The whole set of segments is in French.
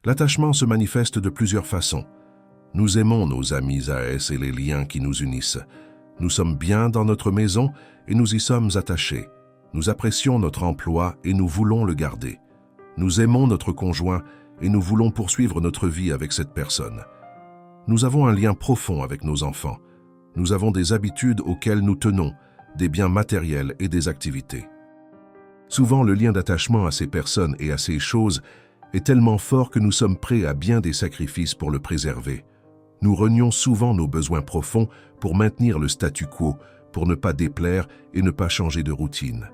L'attachement se manifeste de plusieurs façons. Nous aimons nos amis AS et les liens qui nous unissent. Nous sommes bien dans notre maison et nous y sommes attachés. Nous apprécions notre emploi et nous voulons le garder. Nous aimons notre conjoint et nous voulons poursuivre notre vie avec cette personne. Nous avons un lien profond avec nos enfants. Nous avons des habitudes auxquelles nous tenons, des biens matériels et des activités. Souvent, le lien d'attachement à ces personnes et à ces choses est tellement fort que nous sommes prêts à bien des sacrifices pour le préserver. Nous renions souvent nos besoins profonds pour maintenir le statu quo, pour ne pas déplaire et ne pas changer de routine.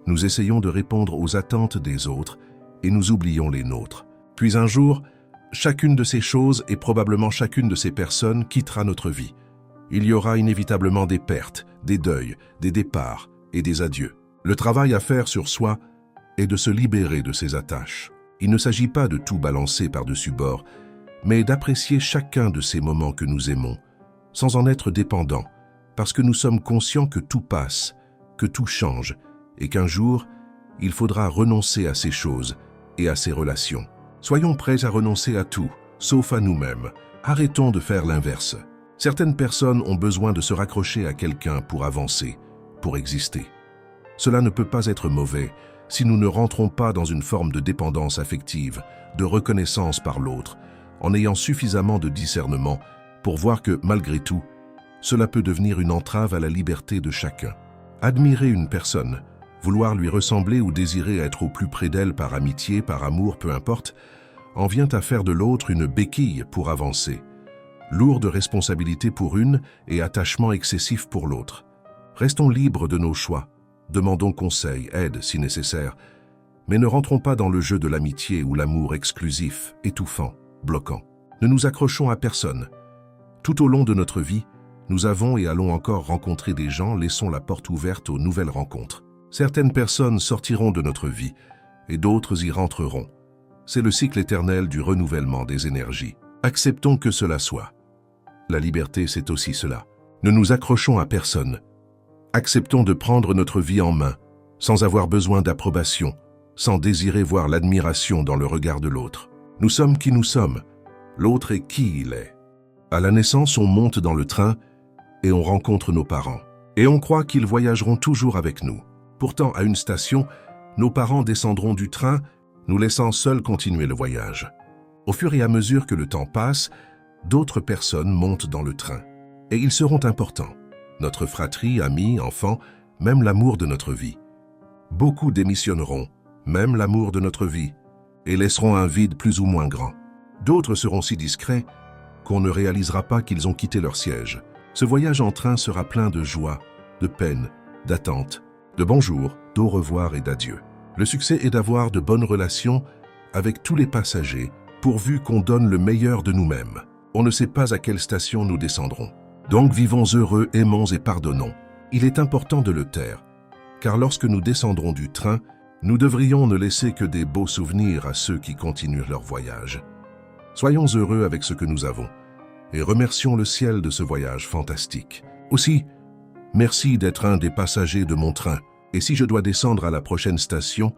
Nous essayons de répondre aux attentes des autres et nous oublions les nôtres. Puis un jour, chacune de ces choses et probablement chacune de ces personnes quittera notre vie. Il y aura inévitablement des pertes, des deuils, des départs et des adieux. Le travail à faire sur soi est de se libérer de ces attaches. Il ne s'agit pas de tout balancer par-dessus bord, mais d'apprécier chacun de ces moments que nous aimons, sans en être dépendants, parce que nous sommes conscients que tout passe, que tout change, et qu'un jour, il faudra renoncer à ces choses et à ces relations. Soyons prêts à renoncer à tout, sauf à nous-mêmes. Arrêtons de faire l'inverse. Certaines personnes ont besoin de se raccrocher à quelqu'un pour avancer, pour exister. Cela ne peut pas être mauvais si nous ne rentrons pas dans une forme de dépendance affective, de reconnaissance par l'autre, en ayant suffisamment de discernement pour voir que, malgré tout, cela peut devenir une entrave à la liberté de chacun. Admirer une personne, vouloir lui ressembler ou désirer être au plus près d'elle par amitié, par amour, peu importe, en vient à faire de l'autre une béquille pour avancer. Lourde responsabilité pour une et attachement excessif pour l'autre. Restons libres de nos choix. Demandons conseil, aide si nécessaire, mais ne rentrons pas dans le jeu de l'amitié ou l'amour exclusif, étouffant, bloquant. Ne nous accrochons à personne. Tout au long de notre vie, nous avons et allons encore rencontrer des gens, laissons la porte ouverte aux nouvelles rencontres. Certaines personnes sortiront de notre vie et d'autres y rentreront. C'est le cycle éternel du renouvellement des énergies. Acceptons que cela soit. La liberté, c'est aussi cela. Ne nous accrochons à personne. Acceptons de prendre notre vie en main, sans avoir besoin d'approbation, sans désirer voir l'admiration dans le regard de l'autre. Nous sommes qui nous sommes, l'autre est qui il est. À la naissance, on monte dans le train et on rencontre nos parents. Et on croit qu'ils voyageront toujours avec nous. Pourtant, à une station, nos parents descendront du train, nous laissant seuls continuer le voyage. Au fur et à mesure que le temps passe, d'autres personnes montent dans le train. Et ils seront importants. Notre fratrie, amis, enfants, même l'amour de notre vie. Beaucoup démissionneront, même l'amour de notre vie, et laisseront un vide plus ou moins grand. D'autres seront si discrets qu'on ne réalisera pas qu'ils ont quitté leur siège. Ce voyage en train sera plein de joie, de peine, d'attente, de bonjour, d'au revoir et d'adieu. Le succès est d'avoir de bonnes relations avec tous les passagers, pourvu qu'on donne le meilleur de nous-mêmes. On ne sait pas à quelle station nous descendrons. Donc vivons heureux, aimons et pardonnons. Il est important de le taire, car lorsque nous descendrons du train, nous devrions ne laisser que des beaux souvenirs à ceux qui continuent leur voyage. Soyons heureux avec ce que nous avons, et remercions le ciel de ce voyage fantastique. Aussi, merci d'être un des passagers de mon train, et si je dois descendre à la prochaine station,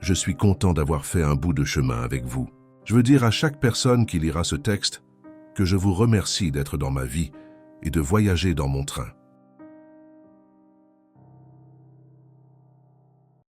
je suis content d'avoir fait un bout de chemin avec vous. Je veux dire à chaque personne qui lira ce texte que je vous remercie d'être dans ma vie et de voyager dans mon train.